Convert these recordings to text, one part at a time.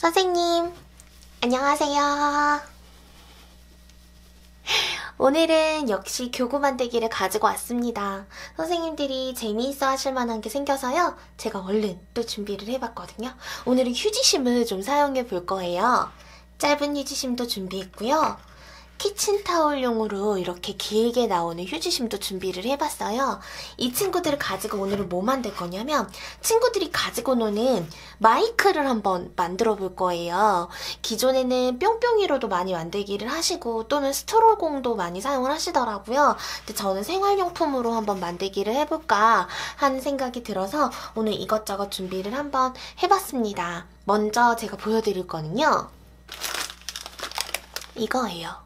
선생님, 안녕하세요. 오늘은 역시 교구 만들기를 가지고 왔습니다. 선생님들이 재미있어 하실 만한 게 생겨서요. 제가 얼른 또 준비를 해봤거든요. 오늘은 휴지심을 좀 사용해 볼 거예요. 짧은 휴지심도 준비했고요. 키친타올용으로 이렇게 길게 나오는 휴지심도 준비를 해봤어요. 이 친구들을 가지고 오늘은 뭐 만들 거냐면 친구들이 가지고 노는 마이크를 한번 만들어 볼 거예요. 기존에는 뿅뿅이로도 많이 만들기를 하시고 또는 스트로공도 많이 사용을 하시더라고요. 근데 저는 생활용품으로 한번 만들기를 해볼까 하는 생각이 들어서 오늘 이것저것 준비를 한번 해봤습니다. 먼저 제가 보여드릴 거는요. 이거예요.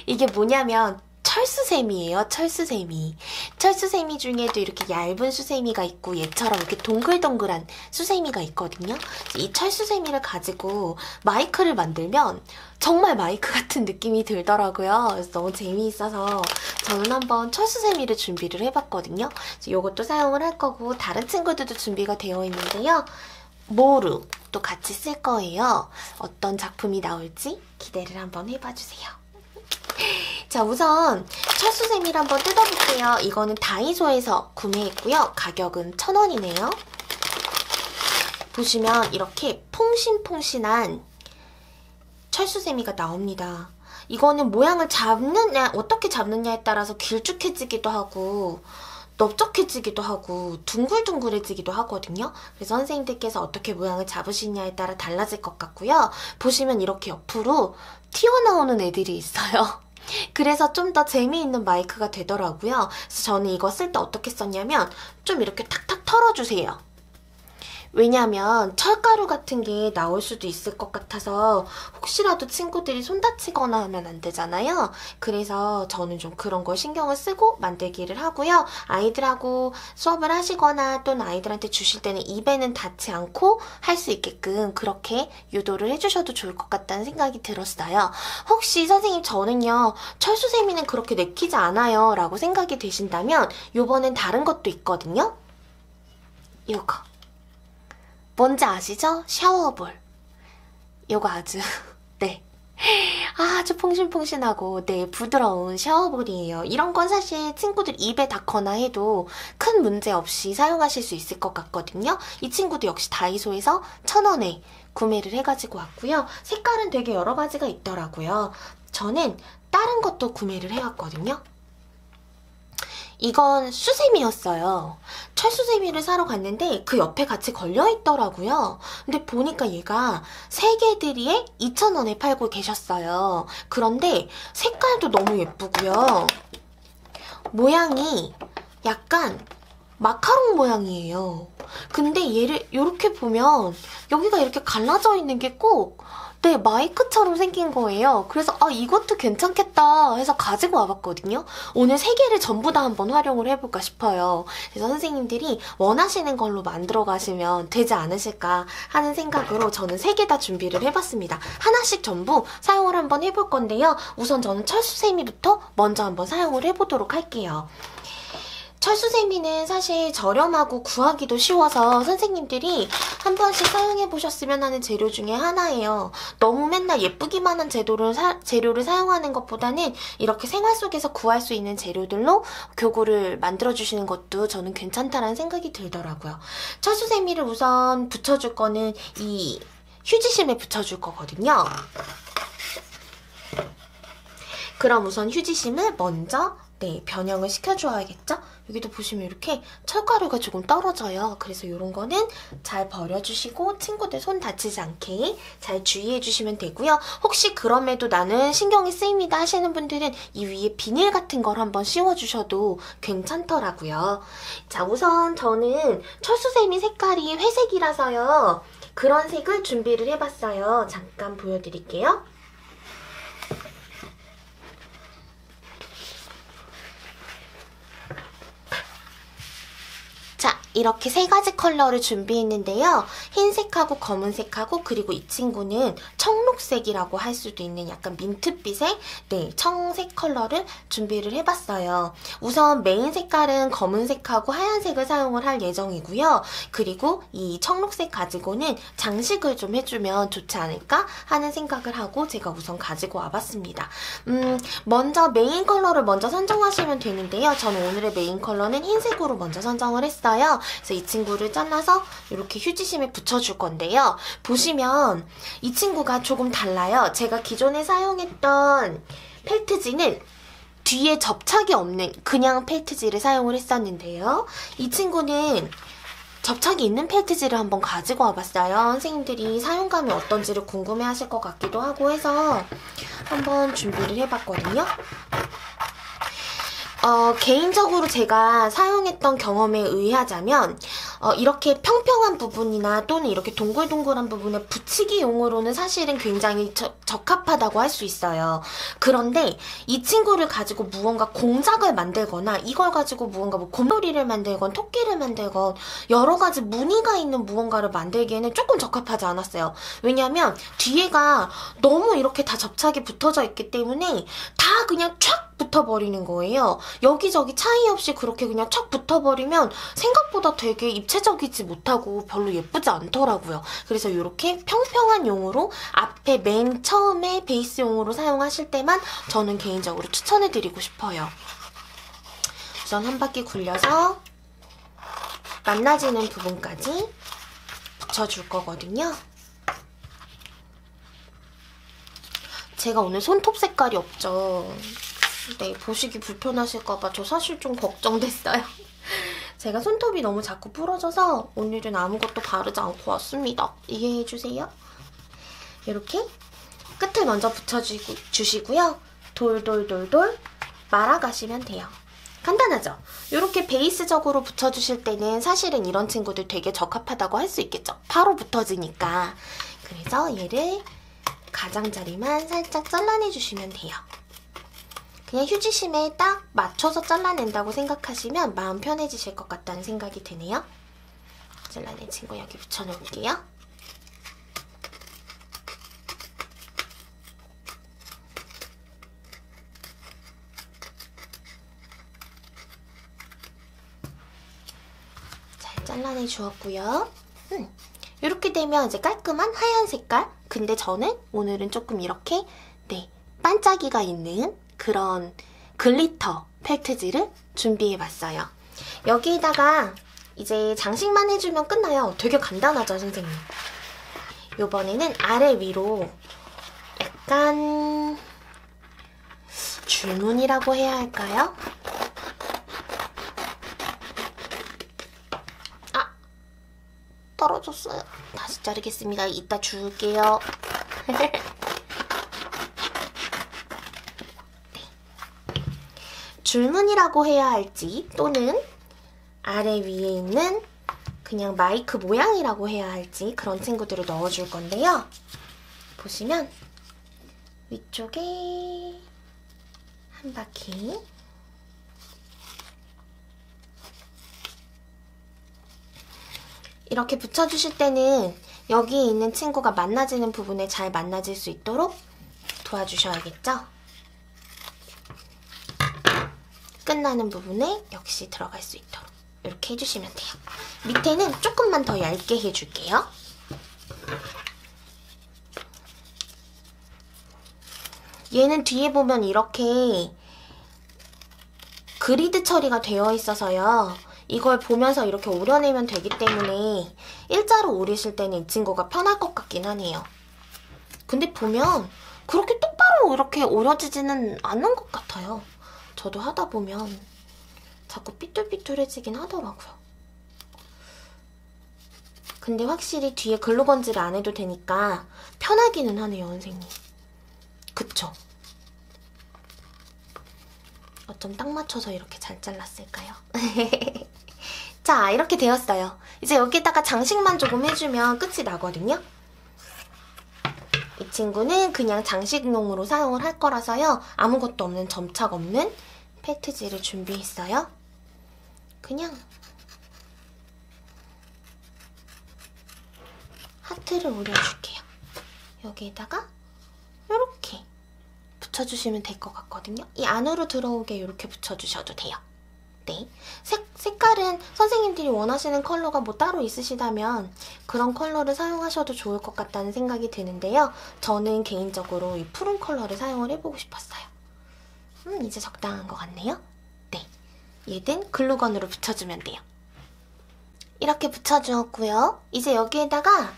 이게 뭐냐면 철수세미예요. 철수세미. 철수세미 중에도 이렇게 얇은 수세미가 있고 얘처럼 이렇게 동글동글한 수세미가 있거든요. 이 철수세미를 가지고 마이크를 만들면 정말 마이크 같은 느낌이 들더라고요. 그래서 너무 재미있어서 저는 한번 철수세미를 준비를 해봤거든요. 이것도 사용을 할 거고 다른 친구들도 준비가 되어 있는데요. 모루도 같이 쓸 거예요. 어떤 작품이 나올지 기대를 한번 해봐주세요. 자, 우선 철수세미를 한번 뜯어볼게요. 이거는 다이소에서 구매했고요. 가격은 1,000원이네요. 보시면 이렇게 퐁신퐁신한 철수세미가 나옵니다. 이거는 모양을 잡느냐, 어떻게 잡느냐에 따라서 길쭉해지기도 하고 넓적해지기도 하고 둥글둥글해지기도 하거든요. 그래서 선생님들께서 어떻게 모양을 잡으시냐에 따라 달라질 것 같고요. 보시면 이렇게 옆으로 튀어나오는 애들이 있어요. 그래서 좀 더 재미있는 마이크가 되더라고요. 그래서 저는 이거 쓸 때 어떻게 썼냐면 좀 이렇게 탁탁 털어주세요. 왜냐면 철가루 같은 게 나올 수도 있을 것 같아서 혹시라도 친구들이 손 다치거나 하면 안 되잖아요. 그래서 저는 좀 그런 걸 신경을 쓰고 만들기를 하고요. 아이들하고 수업을 하시거나 또는 아이들한테 주실 때는 입에는 닿지 않고 할 수 있게끔 그렇게 유도를 해주셔도 좋을 것 같다는 생각이 들었어요. 혹시 선생님 저는요 철수세미는 그렇게 내키지 않아요 라고 생각이 되신다면 요번엔 다른 것도 있거든요. 이거 뭔지 아시죠? 샤워볼. 요거 아주 네 아주 퐁신퐁신하고 네 부드러운 샤워볼이에요. 이런 건 사실 친구들 입에 닿거나 해도 큰 문제 없이 사용하실 수 있을 것 같거든요. 이 친구도 역시 다이소에서 1,000원에 구매를 해가지고 왔고요. 색깔은 되게 여러 가지가 있더라고요. 저는 다른 것도 구매를 해왔거든요. 이건 수세미였어요. 철수세미를 사러 갔는데 그 옆에 같이 걸려있더라고요. 근데 보니까 얘가 3개들이에 2,000원에 팔고 계셨어요. 그런데 색깔도 너무 예쁘고요. 모양이 약간 마카롱 모양이에요. 근데 얘를 이렇게 보면 여기가 이렇게 갈라져 있는 게 꼭 네, 마이크처럼 생긴 거예요. 그래서 이것도 괜찮겠다 해서 가지고 와봤거든요. 오늘 3개를 전부 다 한번 활용을 해볼까 싶어요. 그래서 선생님들이 원하시는 걸로 만들어 가시면 되지 않으실까 하는 생각으로 저는 3개 다 준비를 해봤습니다. 하나씩 전부 사용을 한번 해볼 건데요. 우선 저는 철수세미부터 먼저 한번 사용을 해보도록 할게요. 철수세미는 사실 저렴하고 구하기도 쉬워서 선생님들이 한 번씩 사용해보셨으면 하는 재료 중에 하나예요. 너무 맨날 예쁘기만 한 재료를 사용하는 것보다는 이렇게 생활 속에서 구할 수 있는 재료들로 교구를 만들어주시는 것도 저는 괜찮다라는 생각이 들더라고요. 철수세미를 우선 붙여줄 거는 이 휴지심에 붙여줄 거거든요. 그럼 우선 휴지심을 먼저 변형을 시켜줘야겠죠? 여기도 보시면 이렇게 철가루가 조금 떨어져요. 그래서 이런 거는 잘 버려주시고 친구들 손 다치지 않게 잘 주의해주시면 되고요. 혹시 그럼에도 나는 신경이 쓰입니다 하시는 분들은 이 위에 비닐 같은 걸 한번 씌워주셔도 괜찮더라고요. 자, 우선 저는 철수세미 색깔이 회색이라서요. 그런 색을 준비를 해봤어요. 잠깐 보여드릴게요. 이렇게 세 가지 컬러를 준비했는데요. 흰색하고 검은색하고 그리고 이 친구는 청록색이라고 할 수도 있는 약간 민트빛의 청색 컬러를 준비를 해봤어요. 우선 메인 색깔은 검은색하고 하얀색을 사용을 할 예정이고요. 그리고 이 청록색 가지고는 장식을 좀 해주면 좋지 않을까 하는 생각을 하고 제가 우선 가지고 와봤습니다. 먼저 메인 컬러를 먼저 선정하시면 되는데요. 저는 오늘의 메인 컬러는 흰색으로 먼저 선정을 했어요. 그래서 이 친구를 잘라서 이렇게 휴지심에 붙여줄 건데요. 보시면 이 친구가 조금 달라요. 제가 기존에 사용했던 펠트지는 뒤에 접착이 없는 그냥 펠트지를 사용을 했었는데요. 이 친구는 접착이 있는 펠트지를 한번 가지고 와봤어요. 선생님들이 사용감이 어떤지를 궁금해하실 것 같기도 하고 해서 한번 준비를 해봤거든요. 개인적으로 제가 사용했던 경험에 의하자면 이렇게 평평한 부분이나 또는 이렇게 동글동글한 부분에 붙이기용으로는 사실은 굉장히 적합하다고 할 수 있어요. 그런데 이 친구를 가지고 무언가 공작을 만들거나 이걸 가지고 무언가 뭐 곰돌이를 만들건 토끼를 만들건 여러 가지 무늬가 있는 무언가를 만들기에는 조금 적합하지 않았어요. 왜냐면 뒤에가 너무 이렇게 다 접착이 붙어져 있기 때문에 다 그냥 촥 붙어버리는 거예요. 여기저기 차이 없이 그렇게 그냥 촥 붙어버리면 생각보다 되게 입체적이지 못하고 별로 예쁘지 않더라고요. 그래서 이렇게 평평한 용으로 앞에 맨 처음에 베이스용으로 사용하실 때만 저는 개인적으로 추천해드리고 싶어요. 우선 한 바퀴 굴려서 만나지는 부분까지 붙여줄 거거든요. 제가 오늘 손톱 색깔이 없죠. 네, 보시기 불편하실까봐 저 사실 좀 걱정됐어요. 제가 손톱이 너무 자꾸 부러져서 오늘은 아무것도 바르지 않고 왔습니다. 이해해주세요. 이렇게 끝을 먼저 붙여주시고요. 돌돌돌돌 말아가시면 돼요. 간단하죠? 이렇게 베이스적으로 붙여주실 때는 사실은 이런 친구들 되게 적합하다고 할 수 있겠죠? 바로 붙어지니까. 그래서 얘를 가장자리만 살짝 잘라내주시면 돼요. 그냥 휴지심에 딱 맞춰서 잘라낸다고 생각하시면 마음 편해지실 것 같다는 생각이 드네요. 잘라낸 친구 여기 붙여놓을게요. 잘 잘라내 주었고요. 이렇게 되면 이제 깔끔한 하얀 색깔. 근데 저는 오늘은 조금 이렇게 반짝이가 있는 그런 글리터 펠트지를 준비해봤어요. 여기에다가 이제 장식만 해주면 끝나요. 되게 간단하죠, 선생님? 이번에는 아래 위로 약간 줄무늬라고 해야 할까요? 아! 떨어졌어요. 다시 자르겠습니다. 이따 줄게요. 줄무늬라고 해야 할지 또는 아래 위에 있는 그냥 마이크 모양이라고 해야 할지 그런 친구들을 넣어줄 건데요. 보시면 위쪽에 한 바퀴 이렇게 붙여주실 때는 여기에 있는 친구가 만나지는 부분에 잘 만나질 수 있도록 도와주셔야겠죠? 끝나는 부분에 역시 들어갈 수 있도록 이렇게 해주시면 돼요. 밑에는 조금만 더 얇게 해줄게요. 얘는 뒤에 보면 이렇게 그리드 처리가 되어 있어서요. 이걸 보면서 이렇게 오려내면 되기 때문에 일자로 오리실 때는 이 친구가 편할 것 같긴 하네요. 근데 보면 그렇게 똑바로 이렇게 오려지지는 않는 것 같아요. 저도 하다 보면 자꾸 삐뚤삐뚤해지긴 하더라고요. 근데 확실히 뒤에 글루건지를 안 해도 되니까 편하기는 하네요, 선생님. 그쵸? 어쩜 딱 맞춰서 이렇게 잘 잘랐을까요? 자, 이렇게 되었어요. 이제 여기다가 장식만 조금 해주면 끝이 나거든요. 이 친구는 그냥 장식용으로 사용을 할 거라서요. 아무것도 없는 점착 없는 펠트지를 준비했어요. 그냥 하트를 올려줄게요. 여기에다가 이렇게 붙여주시면 될 것 같거든요. 이 안으로 들어오게 이렇게 붙여주셔도 돼요. 네, 색깔은 선생님들이 원하시는 컬러가 뭐 따로 있으시다면 그런 컬러를 사용하셔도 좋을 것 같다는 생각이 드는데요. 저는 개인적으로 이 푸른 컬러를 사용을 해보고 싶었어요. 이제 적당한 것 같네요. 네, 얘는 글루건으로 붙여주면 돼요. 이렇게 붙여주었고요. 이제 여기에다가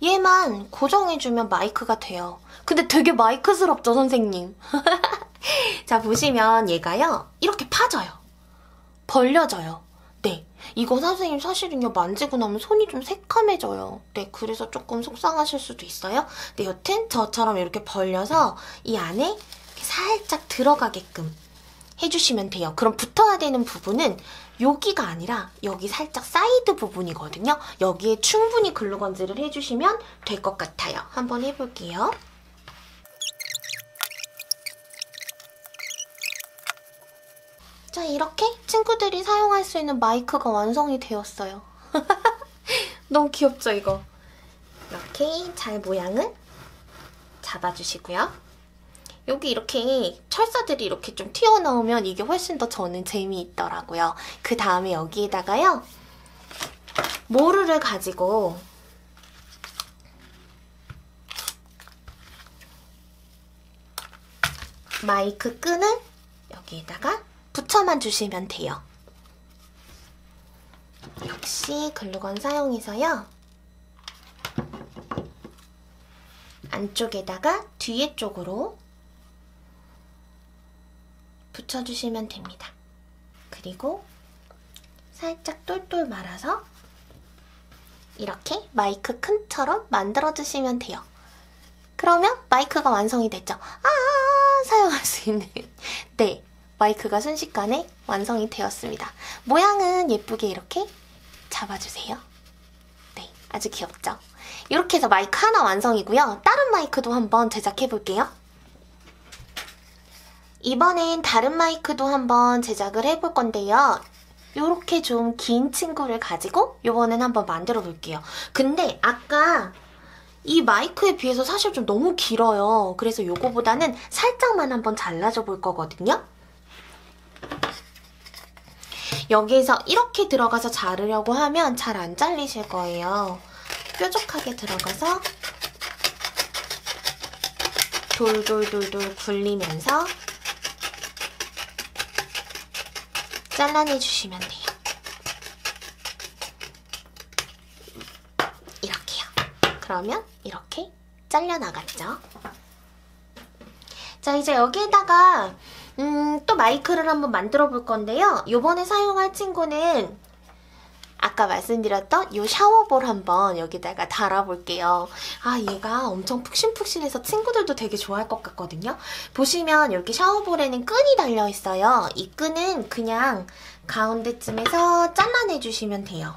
얘만 고정해주면 마이크가 돼요. 근데 되게 마이크스럽죠, 선생님? 자, 보시면 얘가요, 이렇게 파져요. 벌려져요. 네, 이거 선생님 사실은요, 만지고 나면 손이 좀 새카매져요. 네, 그래서 조금 속상하실 수도 있어요. 네, 여튼 저처럼 이렇게 벌려서 이 안에 이렇게 살짝 들어가게끔 해주시면 돼요. 그럼 붙어야 되는 부분은 여기가 아니라 여기 살짝 사이드 부분이거든요. 여기에 충분히 글루건질을 해주시면 될 것 같아요. 한번 해볼게요. 자, 이렇게 친구들이 사용할 수 있는 마이크가 완성이 되었어요. 너무 귀엽죠, 이거? 이렇게 잘 모양을 잡아주시고요. 여기 이렇게 철사들이 이렇게 좀 튀어나오면 이게 훨씬 더 저는 재미있더라고요. 그 다음에 여기에다가요, 모루를 가지고 마이크 끈을 여기에다가 붙여만 주시면 돼요. 역시 글루건 사용해서요, 안쪽에다가 뒤에 쪽으로 붙여주시면 됩니다. 그리고 살짝 똘똘 말아서 이렇게 마이크 끈처럼 만들어주시면 돼요. 그러면 마이크가 완성이 됐죠. 사용할 수 있는 네, 마이크가 순식간에 완성이 되었습니다. 모양은 예쁘게 이렇게 잡아주세요. 네, 아주 귀엽죠? 이렇게 해서 마이크 하나 완성이고요. 다른 마이크도 한번 제작해볼게요. 이번엔 다른 마이크도 한번 제작을 해볼 건데요. 이렇게 좀 긴 친구를 가지고 이번엔 한번 만들어 볼게요. 근데 아까 이 마이크에 비해서 사실 좀 너무 길어요. 그래서 이거보다는 살짝만 한번 잘라줘 볼 거거든요. 여기에서 이렇게 들어가서 자르려고 하면 잘 안 잘리실 거예요. 뾰족하게 들어가서 돌돌돌돌 굴리면서 잘라내주시면 돼요. 이렇게요. 그러면 이렇게 잘려나갔죠. 자, 이제 여기에다가 또 마이크를 한번 만들어 볼 건데요. 요번에 사용할 친구는 아까 말씀드렸던 이 샤워볼 한번 여기다가 달아볼게요. 얘가 엄청 푹신푹신해서 친구들도 되게 좋아할 것 같거든요. 보시면 이렇게 샤워볼에는 끈이 달려있어요. 이 끈은 그냥 가운데쯤에서 잘라내주시면 돼요.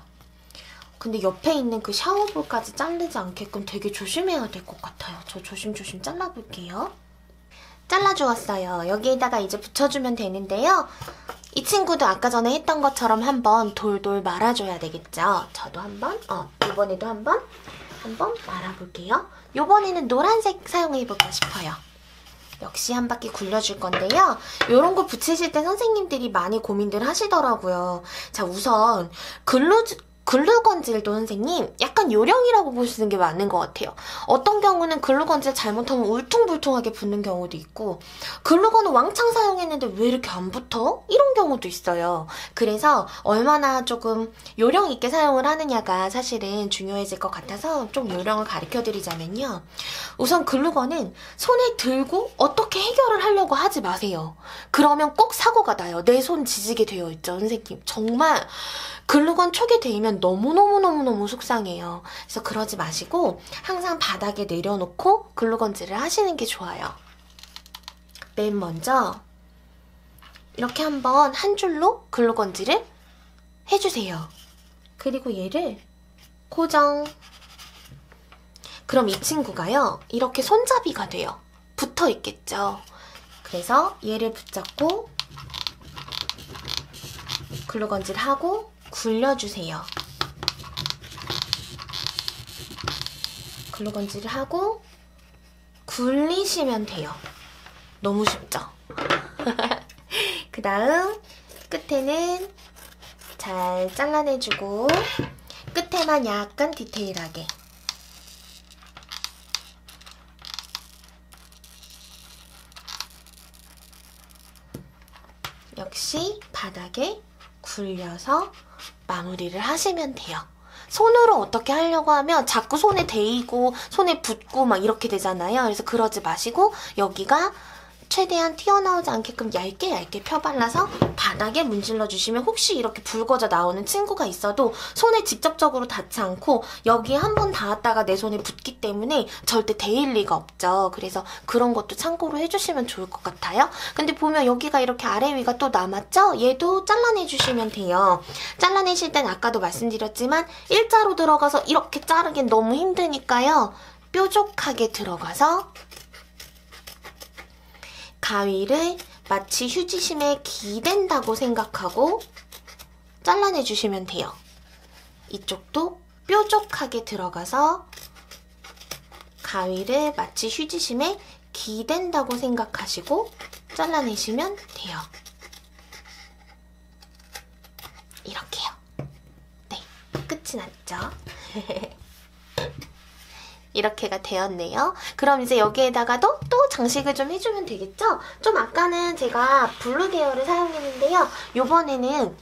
근데 옆에 있는 그 샤워볼까지 자르지 않게끔 되게 조심해야 될 것 같아요. 저 조심조심 잘라볼게요. 잘라주었어요. 여기에다가 이제 붙여주면 되는데요. 이 친구도 아까 전에 했던 것처럼 한번 돌돌 말아줘야 되겠죠. 저도 한번, 이번에도 한번 말아볼게요. 이번에는 노란색 사용해볼까 싶어요. 역시 한 바퀴 굴려줄 건데요. 이런 거 붙이실 때 선생님들이 많이 고민들 하시더라고요. 자, 우선 글루건질도 선생님 약간 요령이라고 보시는 게 맞는 것 같아요. 어떤 경우는 글루건질 잘못하면 울퉁불퉁하게 붙는 경우도 있고, 글루건을 왕창 사용했는데 왜 이렇게 안 붙어? 이런 경우도 있어요. 그래서 얼마나 조금 요령 있게 사용을 하느냐가 사실은 중요해질 것 같아서 좀 요령을 가르쳐드리자면요. 우선 글루건은 손에 들고 어떻게 해결을 하려고 하지 마세요. 그러면 꼭 사고가 나요. 내 손 지지게 되어 있죠, 선생님. 정말 글루건 촉에 대이면 너무너무너무너무 속상해요. 그래서 그러지 마시고 항상 바닥에 내려놓고 글루건질을 하시는 게 좋아요. 맨 먼저 이렇게 한번 한 줄로 글루건질을 해주세요. 그리고 얘를 고정. 그럼 이 친구가요, 이렇게 손잡이가 돼요. 붙어 있겠죠. 그래서 얘를 붙잡고 글루건질하고 굴려주세요. 글루건지를 하고 굴리시면 돼요. 너무 쉽죠? 그 다음 끝에는 잘 잘라내주고 끝에만 약간 디테일하게 역시 바닥에 굴려서 마무리를 하시면 돼요. 손으로 어떻게 하려고 하면 자꾸 손에 데이고 손에 붙고 막 이렇게 되잖아요. 그래서 그러지 마시고 여기가 최대한 튀어나오지 않게끔 얇게 펴발라서 바닥에 문질러 주시면 혹시 이렇게 붉어져 나오는 친구가 있어도 손에 직접적으로 닿지 않고 여기에 한 번 닿았다가 내 손에 붙기 때문에 절대 데일 리가 없죠. 그래서 그런 것도 참고로 해주시면 좋을 것 같아요. 근데 보면 여기가 이렇게 아래 위가 또 남았죠? 얘도 잘라내주시면 돼요. 잘라내실 땐 아까도 말씀드렸지만 일자로 들어가서 이렇게 자르긴 너무 힘드니까요. 뾰족하게 들어가서 가위를 마치 휴지심에 기댄다고 생각하고 잘라내주시면 돼요. 이쪽도 뾰족하게 들어가서 가위를 마치 휴지심에 기댄다고 생각하시고 잘라내시면 돼요. 이렇게요. 네, 끝이 났죠? 이렇게가 되었네요. 그럼 이제 여기에다가도 또 장식을 좀 해주면 되겠죠? 좀 아까는 제가 블루 계열을 사용했는데요. 요번에는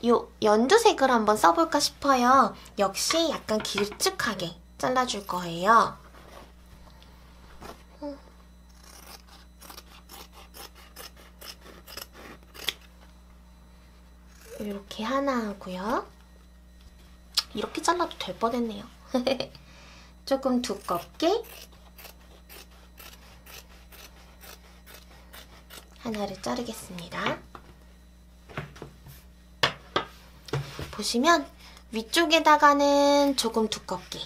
요 연두색을 한번 써볼까 싶어요. 역시 약간 길쭉하게 잘라줄 거예요. 이렇게 하나 하고요. 이렇게 잘라도 될 뻔했네요. 조금 두껍게 하나를 자르겠습니다. 보시면 위쪽에다가는 조금 두껍게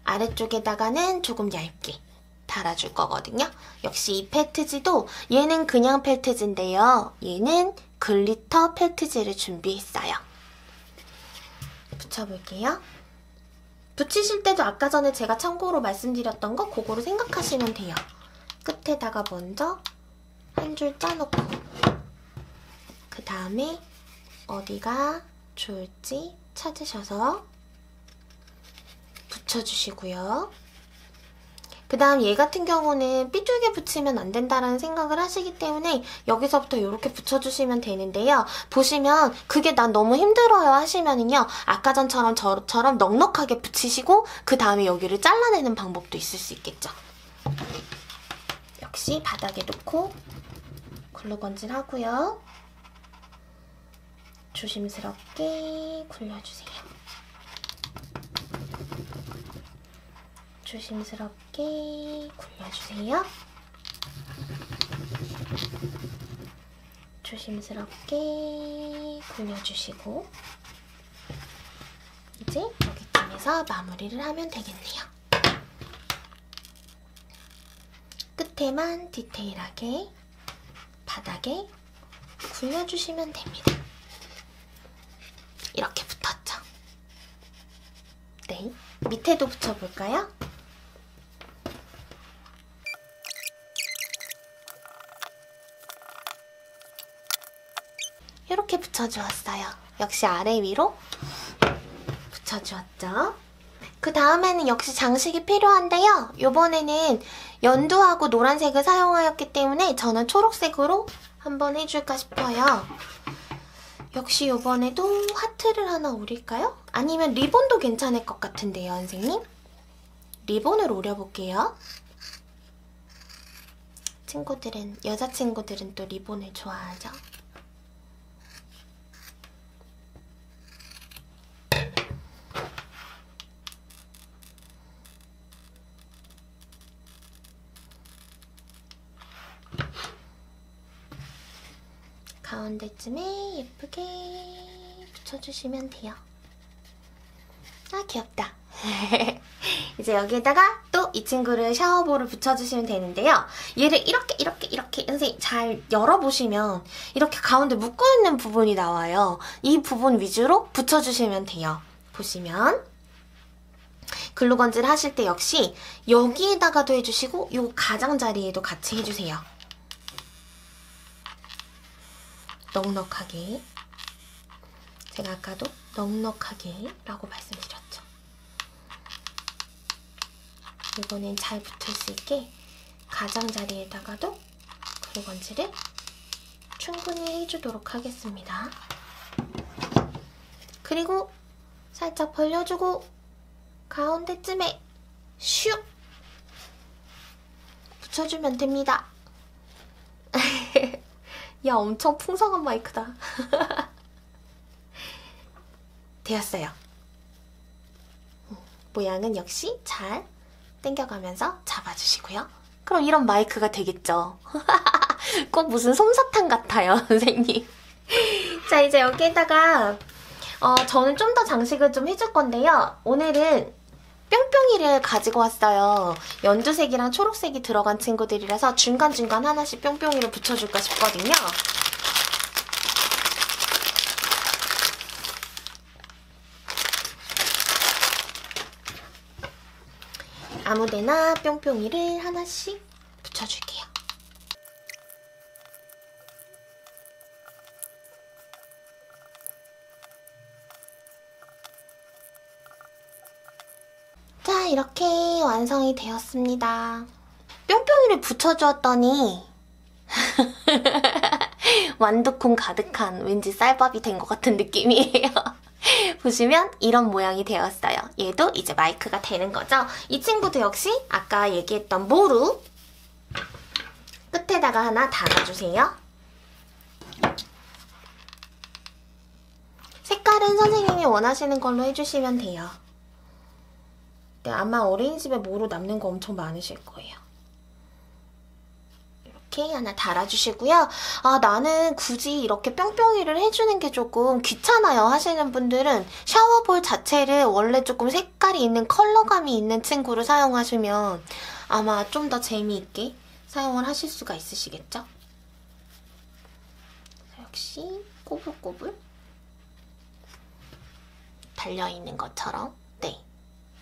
아래쪽에다가는 조금 얇게 달아줄 거거든요. 역시 이 펠트지도 얘는 그냥 펠트지인데요. 얘는 글리터 펠트지를 준비했어요. 붙여볼게요. 붙이실 때도 아까 전에 제가 참고로 말씀드렸던 거 그거로 생각하시면 돼요. 끝에다가 먼저 한 줄 짜놓고 그 다음에 어디가 좋을지 찾으셔서 붙여주시고요. 그 다음 얘 같은 경우는 삐뚤게 붙이면 안 된다라는 생각을 하시기 때문에 여기서부터 이렇게 붙여주시면 되는데요. 보시면 그게 난 너무 힘들어요 하시면은요. 아까 전처럼 저처럼 넉넉하게 붙이시고 그 다음에 여기를 잘라내는 방법도 있을 수 있겠죠. 역시 바닥에 놓고 글루건질 하고요. 조심스럽게 굴려주세요. 조심스럽게 굴려주세요. 조심스럽게 굴려주시고 이제 여기쯤에서 마무리를 하면 되겠네요. 끝에만 디테일하게 바닥에 굴려주시면 됩니다. 이렇게 붙었죠? 네, 밑에도 붙여볼까요? 이렇게 붙여주었어요. 역시 아래 위로 붙여주었죠. 그 다음에는 역시 장식이 필요한데요. 이번에는 연두하고 노란색을 사용하였기 때문에 저는 초록색으로 한번 해줄까 싶어요. 역시 이번에도 하트를 하나 오릴까요? 아니면 리본도 괜찮을 것 같은데요, 선생님? 리본을 오려볼게요. 여자친구들은 또 리본을 좋아하죠. 가운데쯤에 예쁘게 붙여주시면 돼요. 아, 귀엽다. 이제 여기에다가 또 이 친구를 샤워볼을 붙여주시면 되는데요. 얘를 이렇게 선생님 잘 열어보시면 이렇게 가운데 묶어있는 부분이 나와요. 이 부분 위주로 붙여주시면 돼요. 보시면 글루건질 하실 때 역시 여기에다가도 해주시고 요 가장자리에도 같이 해주세요. 넉넉하게. 제가 아까도 넉넉하게 라고 말씀드렸죠. 이번엔 잘 붙을 수 있게 가장자리에다가도 글루건질을 충분히 해주도록 하겠습니다. 그리고 살짝 벌려주고 가운데쯤에 슉 붙여주면 됩니다. 야, 엄청 풍성한 마이크다. 되었어요. 모양은 역시 잘 당겨가면서 잡아주시고요. 그럼 이런 마이크가 되겠죠. 꼭 무슨 솜사탕 같아요, 선생님. 자, 이제 여기에다가 저는 좀 더 장식을 좀 해줄 건데요. 오늘은 뿅뿅이를 가지고 왔어요. 연두색이랑 초록색이 들어간 친구들이라서 중간중간 하나씩 뿅뿅이를 붙여줄까 싶거든요. 아무데나 뿅뿅이를 하나씩 붙여줄게요. 자, 이렇게 완성이 되었습니다. 뿅뿅이를 붙여주었더니 완두콩 가득한 왠지 쌀밥이 된 것 같은 느낌이에요. 보시면 이런 모양이 되었어요. 얘도 이제 마이크가 되는 거죠. 이 친구도 역시 아까 얘기했던 모루 끝에다가 하나 달아주세요. 색깔은 선생님이 원하시는 걸로 해주시면 돼요. 네, 아마 어린이집에 모루 남는 거 엄청 많으실 거예요. 이렇게 하나 달아주시고요. 아, 나는 굳이 이렇게 뿅뿅이를 해주는 게 조금 귀찮아요 하시는 분들은 샤워볼 자체를 원래 조금 색깔이 있는 컬러감이 있는 친구를 사용하시면 아마 좀 더 재미있게 사용을 하실 수가 있으시겠죠? 역시 꼬불꼬불 달려있는 것처럼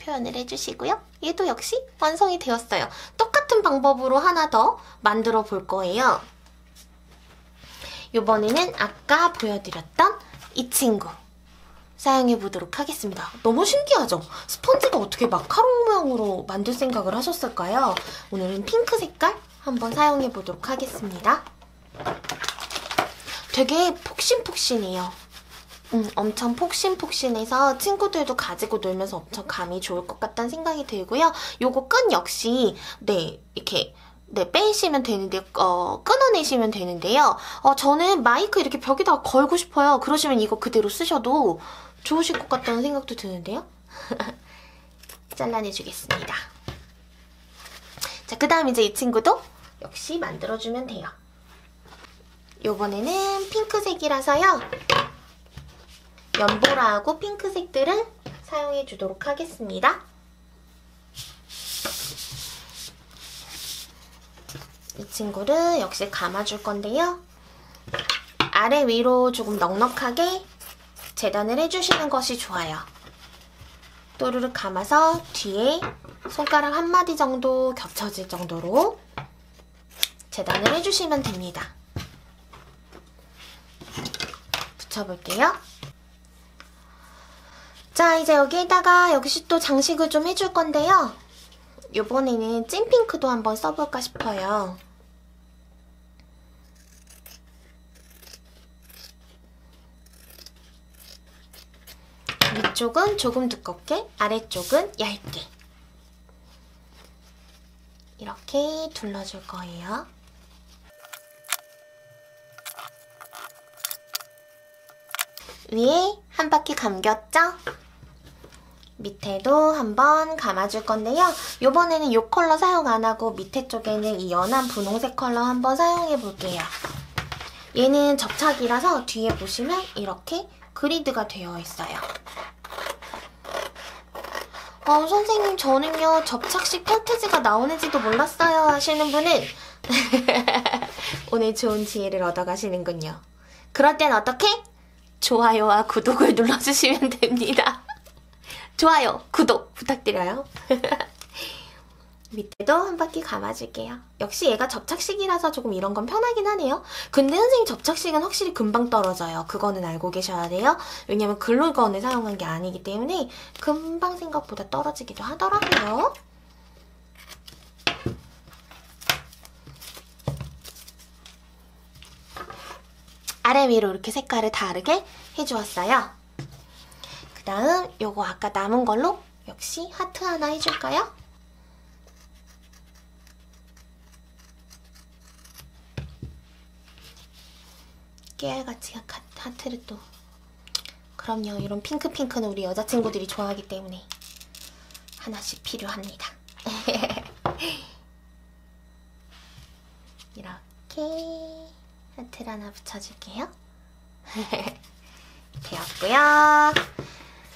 표현을 해주시고요. 얘도 역시 완성이 되었어요. 똑같은 방법으로 하나 더 만들어 볼 거예요. 이번에는 아까 보여드렸던 이 친구 사용해 보도록 하겠습니다. 너무 신기하죠? 스펀지가 어떻게 마카롱 모양으로 만들 생각을 하셨을까요? 오늘은 핑크 색깔 한번 사용해 보도록 하겠습니다. 되게 폭신폭신해요. 엄청 폭신폭신해서 친구들도 가지고 놀면서 엄청 감이 좋을 것 같다는 생각이 들고요. 요거 끈 역시 이렇게 빼시면 되는데 끊어내시면 되는데요. 저는 마이크 이렇게 벽에다가 걸고 싶어요. 그러시면 이거 그대로 쓰셔도 좋으실 것 같다는 생각도 드는데요. 잘라내주겠습니다. 자, 그 다음 이제 이 친구도 역시 만들어주면 돼요. 요번에는 핑크색이라서요. 연보라하고 핑크색들을 사용해 주도록 하겠습니다. 이 친구를 역시 감아줄 건데요. 아래 위로 조금 넉넉하게 재단을 해주시는 것이 좋아요. 또르르 감아서 뒤에 손가락 한 마디 정도 겹쳐질 정도로 재단을 해주시면 됩니다. 붙여볼게요. 자, 이제 여기에다가 역시 또 장식을 좀 해줄 건데요. 이번에는 찐핑크도 한번 써볼까 싶어요. 위쪽은 조금 두껍게, 아래쪽은 얇게 이렇게 둘러줄 거예요. 위에 한 바퀴 감겼죠? 밑에도 한번 감아줄 건데요. 이번에는 이 컬러 사용 안 하고 밑에 쪽에는 이 연한 분홍색 컬러 한번 사용해 볼게요. 얘는 접착이라서 뒤에 보시면 이렇게 그리드가 되어 있어요. 선생님 저는요 접착식 펠트지가 나오는지도 몰랐어요 하시는 분은 오늘 좋은 지혜를 얻어가시는군요. 그럴 땐 어떻게? 좋아요와 구독을 눌러주시면 됩니다. 좋아요, 구독 부탁드려요. 밑에도 한 바퀴 감아줄게요. 역시 얘가 접착식이라서 조금 이런 건 편하긴 하네요. 근데 선생님 접착식은 확실히 금방 떨어져요. 그거는 알고 계셔야 돼요. 왜냐면 글루건을 사용한 게 아니기 때문에 금방 생각보다 떨어지기도 하더라고요. 아래 위로 이렇게 색깔을 다르게 해주었어요. 그 다음 요거 아까 남은 걸로 역시 하트 하나 해줄까요? 깨알같이 하트를 또, 그럼요, 이런 핑크핑크는 우리 여자친구들이 좋아하기 때문에 하나씩 필요합니다. 이렇게 하트를 하나 붙여줄게요. 되었고요.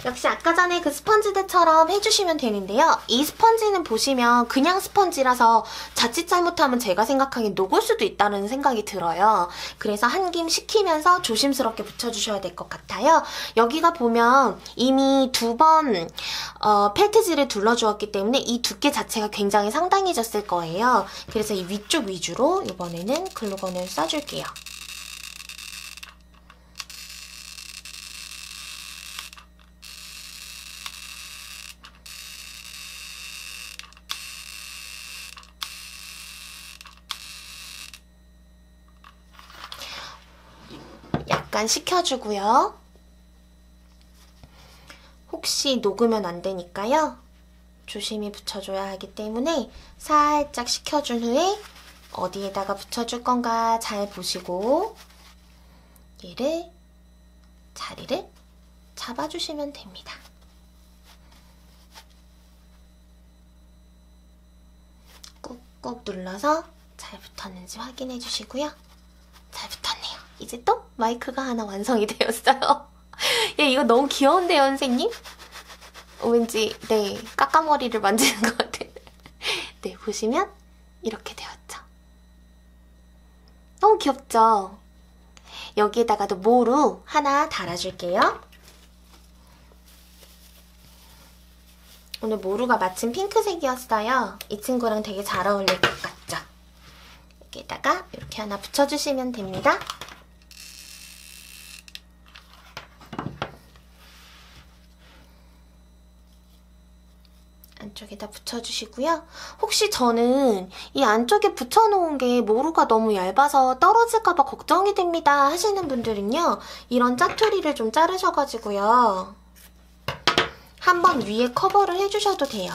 역시 아까 전에 그 스펀지들처럼 해주시면 되는데요. 이 스펀지는 보시면 그냥 스펀지라서 자칫 잘못하면 제가 생각하기엔 녹을 수도 있다는 생각이 들어요. 그래서 한 김 식히면서 조심스럽게 붙여주셔야 될 것 같아요. 여기가 보면 이미 2번 펠트지를 둘러주었기 때문에 이 두께 자체가 굉장히 상당해졌을 거예요. 그래서 이 위쪽 위주로 이번에는 글루건을 써줄게요. 약간 식혀주고요. 혹시 녹으면 안 되니까요. 조심히 붙여줘야 하기 때문에 살짝 식혀준 후에 어디에다가 붙여줄 건가 잘 보시고 얘를 자리를 잡아주시면 됩니다. 꾹꾹 눌러서 잘 붙었는지 확인해 주시고요. 잘 붙었네요. 이제 또 마이크가 하나 완성이 되었어요. 얘 이거 너무 귀여운데요, 선생님? 왠지 네, 까까머리를 만지는 것 같은. 네, 보시면 이렇게 되었죠. 너무 귀엽죠? 여기에다가도 모루 하나 달아줄게요. 오늘 모루가 마침 핑크색이었어요. 이 친구랑 되게 잘 어울릴 것 같죠? 여기에다가 이렇게 하나 붙여주시면 됩니다. 안쪽에다 붙여주시고요. 혹시 저는 이 안쪽에 붙여놓은 게 모루가 너무 얇아서 떨어질까봐 걱정이 됩니다 하시는 분들은요. 이런 짜투리를 좀 자르셔가지고요. 한번 위에 커버를 해주셔도 돼요.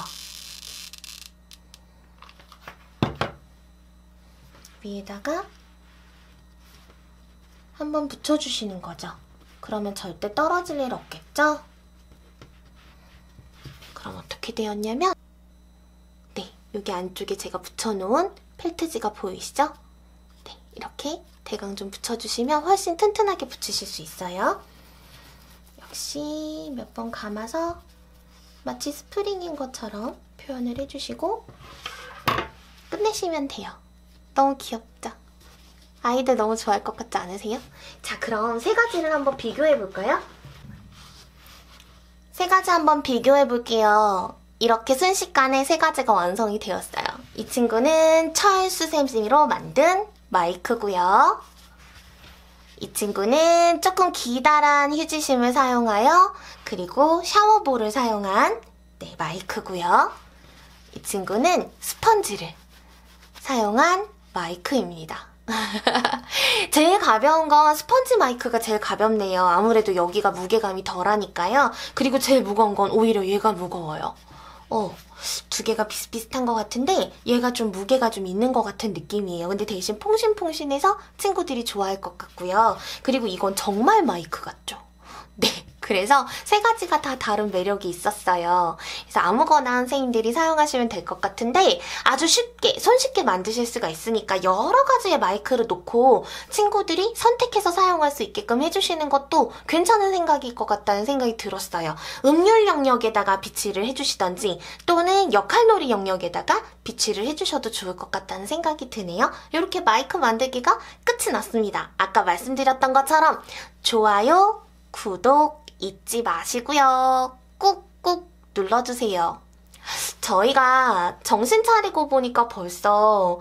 위에다가 한번 붙여주시는 거죠. 그러면 절대 떨어질 일 없겠죠? 그럼 어떻게 되었냐면 네, 여기 안쪽에 제가 붙여놓은 펠트지가 보이시죠? 네, 이렇게 대강 좀 붙여주시면 훨씬 튼튼하게 붙이실 수 있어요. 역시 몇 번 감아서 마치 스프링인 것처럼 표현을 해주시고 끝내시면 돼요. 너무 귀엽죠? 아이들 너무 좋아할 것 같지 않으세요? 자, 그럼 세 가지를 한번 비교해볼까요? 세 가지 한번 비교해볼게요. 이렇게 순식간에 세 가지가 완성이 되었어요. 이 친구는 철수세미로 만든 마이크고요. 이 친구는 조금 기다란 휴지심을 사용하여 그리고 샤워볼을 사용한 네, 마이크고요. 이 친구는 스펀지를 사용한 마이크입니다. 제일 가벼운 건 스펀지 마이크가 제일 가볍네요. 아무래도 여기가 무게감이 덜하니까요. 그리고 제일 무거운 건 오히려 얘가 무거워요. 두 개가 비슷비슷한 것 같은데 얘가 좀 무게가 좀 있는 것 같은 느낌이에요. 근데 대신 퐁신퐁신해서 친구들이 좋아할 것 같고요. 그리고 이건 정말 마이크 같죠? 네, 그래서 세 가지가 다 다른 매력이 있었어요. 그래서 아무거나 선생님들이 사용하시면 될 것 같은데 아주 쉽게, 손쉽게 만드실 수가 있으니까 여러 가지의 마이크를 놓고 친구들이 선택해서 사용할 수 있게끔 해주시는 것도 괜찮은 생각일 것 같다는 생각이 들었어요. 음률 영역에다가 비치를 해주시던지 또는 역할놀이 영역에다가 비치를 해주셔도 좋을 것 같다는 생각이 드네요. 이렇게 마이크 만들기가 끝이 났습니다. 아까 말씀드렸던 것처럼 좋아요, 구독 잊지 마시고요. 꾹꾹 눌러주세요. 저희가 정신 차리고 보니까 벌써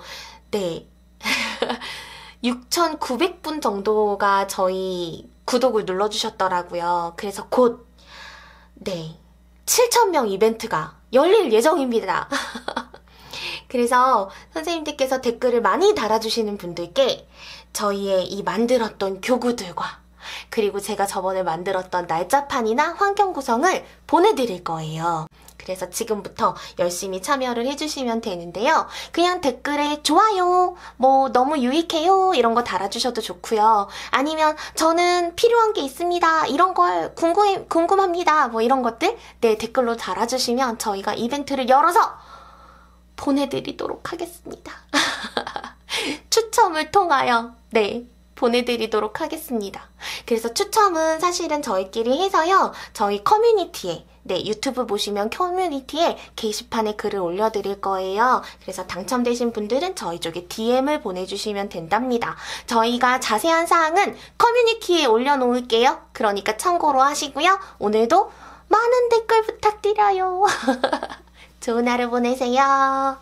6,900분 정도가 저희 구독을 눌러주셨더라고요. 그래서 곧 7,000명 이벤트가 열릴 예정입니다. 그래서 선생님들께서 댓글을 많이 달아주시는 분들께 저희의 이 만들었던 교구들과 그리고 제가 저번에 만들었던 날짜판이나 환경 구성을 보내드릴 거예요. 그래서 지금부터 열심히 참여를 해주시면 되는데요. 그냥 댓글에 좋아요, 뭐 너무 유익해요 이런 거 달아주셔도 좋고요. 아니면 저는 필요한 게 있습니다. 이런 걸 궁금합니다. 뭐 이런 것들 댓글로 달아주시면 저희가 이벤트를 열어서 보내드리도록 하겠습니다. 추첨을 통하여 보내드리도록 하겠습니다. 그래서 추첨은 사실은 저희끼리 해서요. 저희 커뮤니티에 유튜브 보시면 커뮤니티에 게시판에 글을 올려드릴 거예요. 그래서 당첨되신 분들은 저희 쪽에 DM을 보내주시면 된답니다. 저희가 자세한 사항은 커뮤니티에 올려놓을게요. 그러니까 참고로 하시고요. 오늘도 많은 댓글 부탁드려요. 좋은 하루 보내세요.